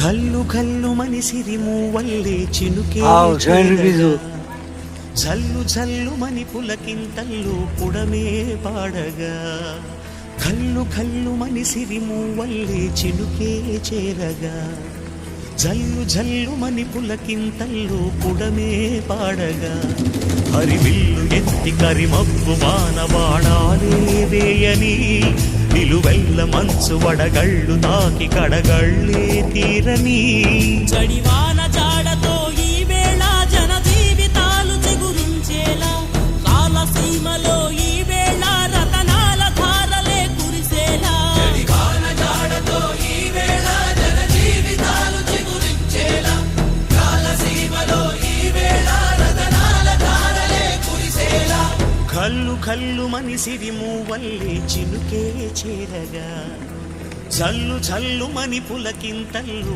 కల్లు కల్లు మని సిరిమూవల్లే చినుకే జల్లు జల్లు మని పులకింతల్లు పుడమే పాడగా కల్లు కల్లు మని సిరిమూవల్లే చినుకే చేరగా జల్లు జల్లు మని పులకింతల్లు పుడమే పాడగా హరివిల్లు ఎత్తి కరిమబ్బు వానవాడాలే వేయని నిలువెల్ల మంచు వడగళ్ళు తాకి కడగళ్ళే తీరని చడివాన జాడతో ఈ వేళ జన జీవితాలు చెగురించేలా కాలసీమలో ఈ వేళ రతనాల ధారలే కురిసేలా చడివాన జాడతో ఈ వేళ జన జీవితాలు చెగురించేలా కాలసీమలో ఈ వేళ రతనాల ధారలే కురిసేలా కల్లు కల్లు మని సిరిమూవల్లే చినుకే చేరగా జల్లు జల్లు మని పులకింతల్లు